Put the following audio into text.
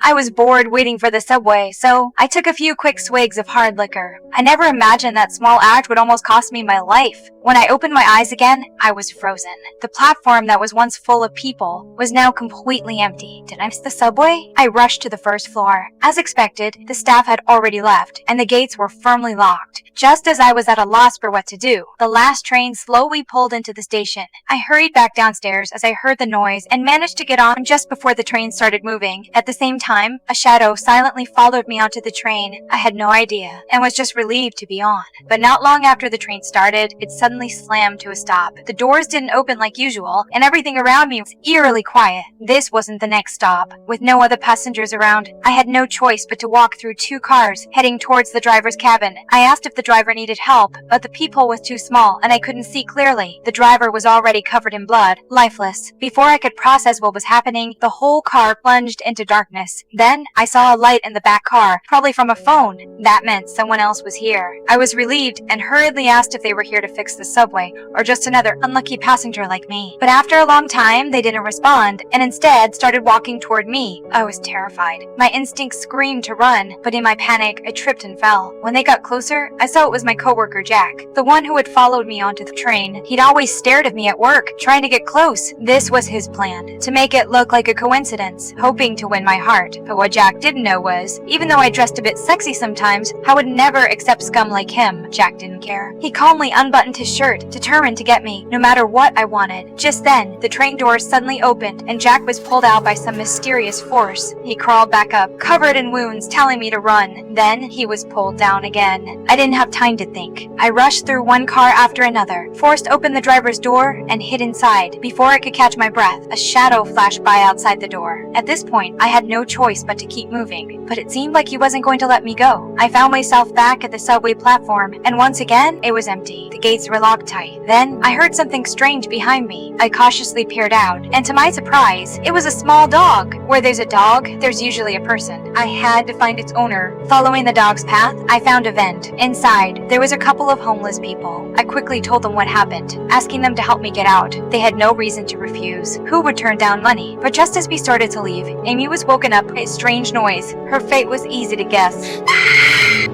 I was bored waiting for the subway, so I took a few quick swigs of hard liquor. I never imagined that small act would almost cost me my life. When I opened my eyes again, I was frozen. The platform that was once full of people was now completely empty. Did I miss the subway? I rushed to the first floor. As expected, the staff had already left, and the gates were firmly locked. Just as I was at a loss for what to do, the last train slowly pulled into the station. I hurried back downstairs as I heard the noise and managed to get on just before the train started moving. At the same time, a shadow silently followed me onto the train. I had no idea and was just relieved to be on. But not long after the train started, it suddenly slammed to a stop. The doors didn't open like usual, and everything around me was eerily quiet. This wasn't the next stop. With no other passengers around, I had no choice but to walk through two cars heading towards the driver's cabin. I asked if the driver needed help, but the peephole was too small and I couldn't see clearly. The driver was already covered in blood, lifeless. Before I could process what was happening, the whole car plunged into darkness. Then I saw a light in the back car, probably from a phone. That meant someone else was here. I was relieved and hurriedly asked if they were here to fix the subway or just another unlucky passenger like me. But after a long time, they didn't respond and instead started walking toward me. I was terrified. My instincts screamed to run, but in my panic, I tripped and fell. When they got closer, I saw it was my coworker Jack, the one who had followed me onto the train. He'd always stared at me at work, trying to get close. This was his plan, to make it look like a coincidence, hoping to win my heart. But what Jack didn't know was, even though I dressed a bit sexy sometimes, I would never accept scum like him. Jack didn't care. He calmly unbuttoned his shirt, determined to get me, no matter what I wanted. Just then, the train doors suddenly opened, and Jack was pulled out by some mysterious force. He crawled back up, covered in wounds, telling me to run. Then he was pulled down again. I didn't have time to think. I rushed through one car after another, forced open the driver's door, and hid inside. Before I could catch my breath, a shadow flashed by outside the door. At this point, I had no choice but to keep moving, but it seemed like he wasn't going to let me go. I found myself back at the subway platform, and once again, it was empty. The gates were locked tight. Then, I heard something strange behind me. I cautiously peered out, and to my surprise, it was a small dog. Where there's a dog, there's usually a person. I had to find its owner. Following the dog's path, I found a vent. Inside, there was a couple of homeless people. I quickly told them what happened, asking them to help me get out. They had no reason to refuse. Who would turn down money? But just as we started to leave, Amy was woken up by a strange noise. Her fate was easy to guess.